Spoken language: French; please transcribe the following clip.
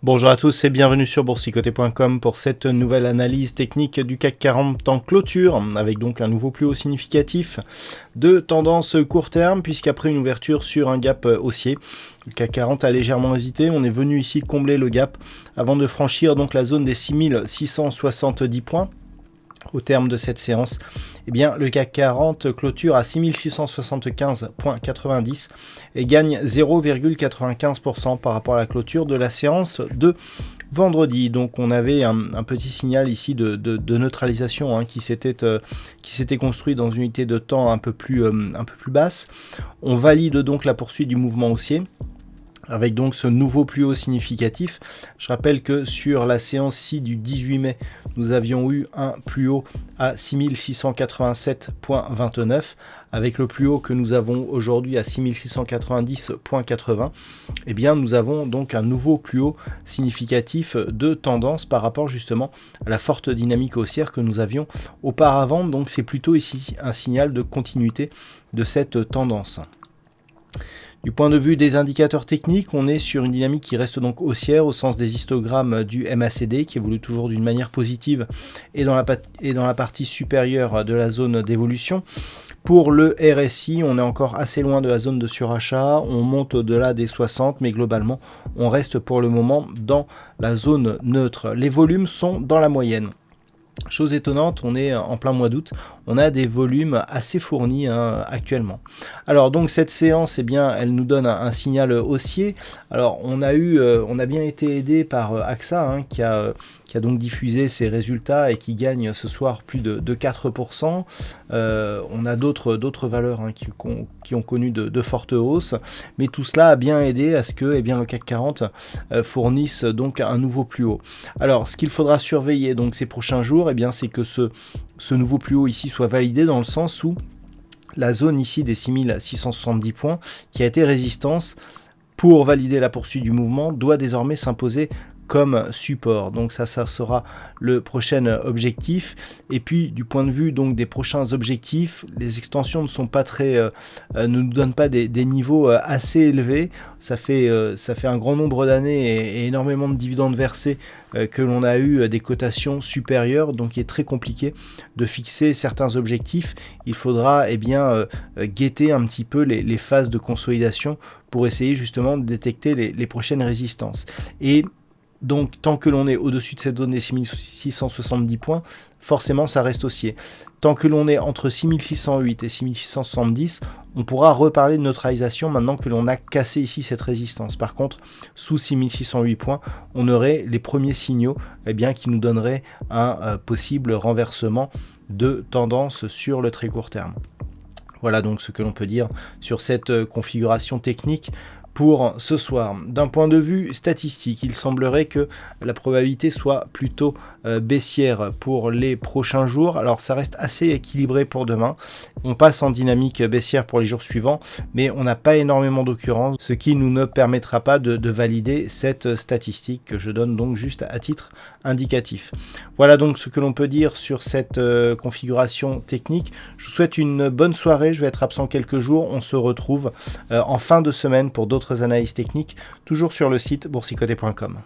Bonjour à tous et bienvenue sur boursicoté.com pour cette nouvelle analyse technique du CAC 40 en clôture, avec donc un nouveau plus haut significatif de tendance court terme, puisqu'après une ouverture sur un gap haussier, le CAC 40 a légèrement hésité. On est venu ici combler le gap avant de franchir donc la zone des 6670 points. Au terme de cette séance, eh bien, le CAC 40 clôture à 6675,90 et gagne 0,95% par rapport à la clôture de la séance de vendredi. Donc on avait un petit signal ici de neutralisation qui s'était construit dans une unité de temps un peu plus basse. On valide donc la poursuite du mouvement haussier, avec donc ce nouveau plus haut significatif. Je rappelle que sur la séance-ci du 18 mai, nous avions eu un plus haut à 6687,29, avec le plus haut que nous avons aujourd'hui à 6690,80. Eh bien, nous avons donc un nouveau plus haut significatif de tendance par rapport justement à la forte dynamique haussière que nous avions auparavant. Donc c'est plutôt ici un signal de continuité de cette tendance. Du point de vue des indicateurs techniques, on est sur une dynamique qui reste donc haussière au sens des histogrammes du MACD qui évolue toujours d'une manière positive et dans la partie supérieure de la zone d'évolution. Pour le RSI, on est encore assez loin de la zone de surachat, on monte au-delà des 60, mais globalement, on reste pour le moment dans la zone neutre. Les volumes sont dans la moyenne. Chose étonnante, on est en plein mois d'août, on a des volumes assez fournis actuellement. Alors donc cette séance, eh bien, elle nous donne un signal haussier. Alors on a bien été aidé par AXA qui a donc diffusé ses résultats et qui gagne ce soir plus de 4%. On a d'autres valeurs qui ont connu de fortes hausses, mais tout cela a bien aidé à ce que le CAC 40 fournisse donc un nouveau plus haut. Alors ce qu'il faudra surveiller donc ces prochains jours, c'est que ce nouveau plus haut ici soit validé dans le sens où la zone ici des 6670 points qui a été résistance pour valider la poursuite du mouvement doit désormais s'imposer comme support. Donc ça sera le prochain objectif. Et puis du point de vue donc des prochains objectifs, les extensions ne sont pas ne nous donnent pas des niveaux assez élevés. Ça fait un grand nombre d'années et énormément de dividendes versés que l'on a eu des cotations supérieures, donc il est très compliqué de fixer certains objectifs. Il faudra guetter un petit peu les phases de consolidation pour essayer justement de détecter les prochaines résistances. Et donc, tant que l'on est au-dessus de cette zone des 6670 points, forcément, ça reste haussier. Tant que l'on est entre 6608 et 6670, on pourra reparler de neutralisation maintenant que l'on a cassé ici cette résistance. Par contre, sous 6608 points, on aurait les premiers signaux qui nous donneraient un possible renversement de tendance sur le très court terme. Voilà donc ce que l'on peut dire sur cette configuration technique pour ce soir. D'un point de vue statistique, il semblerait que la probabilité soit plutôt baissière pour les prochains jours. Alors ça reste assez équilibré pour demain. On passe en dynamique baissière pour les jours suivants, mais on n'a pas énormément d'occurrences, ce qui nous ne permettra pas de valider cette statistique que je donne donc juste à titre indicatif. Voilà donc ce que l'on peut dire sur cette configuration technique. Je vous souhaite une bonne soirée. Je vais être absent quelques jours. On se retrouve en fin de semaine pour d'autres analyses techniques, toujours sur le site boursicoté.com.